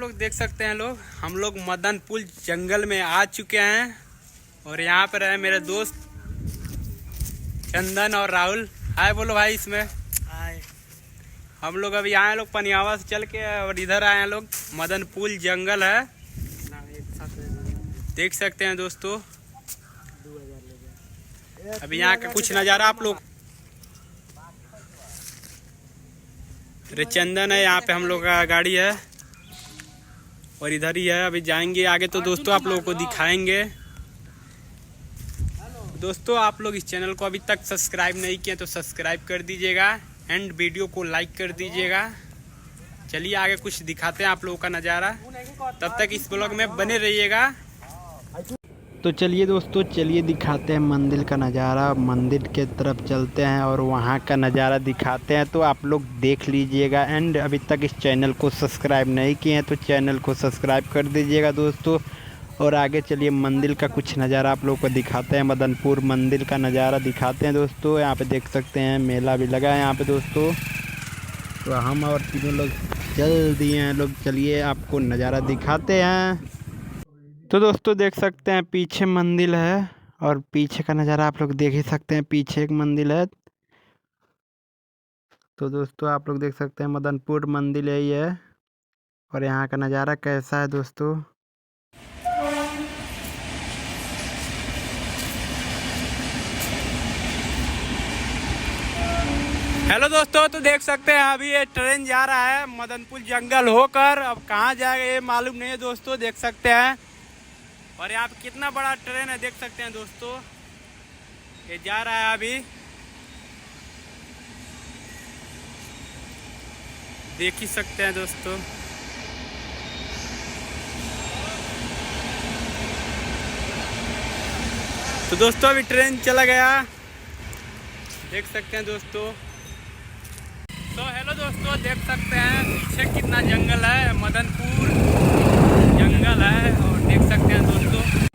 लोग देख सकते हैं लोग, हम लोग मदनपुर जंगल में आ चुके हैं और यहाँ पर है मेरे दोस्त चंदन और राहुल। हाय बोलो भाई इसमें। हाय। हम लोग अभी आए लोग पनियावा से चल के और इधर आए हैं लोग, मदनपुर जंगल है, देख सकते हैं दोस्तों। अभी यहाँ का कुछ नज़ारा आप लोग। अरे चंदन है यहाँ पे, हम लोग का गाड़ी है और इधर ही है। अभी जाएंगे आगे तो दोस्तों आप लोगों को दिखाएंगे। दोस्तों आप लोग इस चैनल को अभी तक सब्सक्राइब नहीं किए तो सब्सक्राइब कर दीजिएगा एंड वीडियो को लाइक कर दीजिएगा। चलिए आगे कुछ दिखाते हैं आप लोगों का नज़ारा, तब तक इस ब्लॉग में बने रहिएगा। तो चलिए दोस्तों, चलिए दिखाते हैं मंदिर का नज़ारा। मंदिर के तरफ चलते हैं और वहाँ का नज़ारा दिखाते हैं, तो आप लोग देख लीजिएगा। एंड अभी तक इस चैनल को सब्सक्राइब नहीं किए हैं तो चैनल को सब्सक्राइब कर दीजिएगा दोस्तों। और आगे चलिए मंदिर का कुछ नज़ारा आप लोग को दिखाते हैं, मदनपुर मंदिर का नज़ारा दिखाते हैं दोस्तों। यहाँ पे देख सकते हैं मेला भी लगा है यहाँ पे दोस्तों। तो हम और तीनों लोग चल दिए हैं लोग, चलिए आपको नज़ारा दिखाते हैं। तो दोस्तों देख सकते हैं पीछे मंदिर है और पीछे का नज़ारा आप लोग देख ही सकते हैं, पीछे एक मंदिर है। तो दोस्तों आप लोग देख सकते हैं मदनपुर मंदिर है ये, और यहाँ का नज़ारा कैसा है दोस्तों। हेलो दोस्तों, तो देख सकते हैं अभी ये ट्रेन जा रहा है मदनपुर जंगल होकर। अब कहाँ जाएगा ये मालूम नहीं है दोस्तों, देख सकते हैं। और यहाँ पे कितना बड़ा ट्रेन है देख सकते हैं दोस्तों, ये जा रहा है अभी, देख ही सकते हैं दोस्तों। तो दोस्तों अभी ट्रेन चला गया, देख सकते हैं दोस्तों। तो हेलो दोस्तों, देख सकते हैं पीछे कितना जंगल है, मदनपुर जंगल है और देख सकते हैं दोस्तों।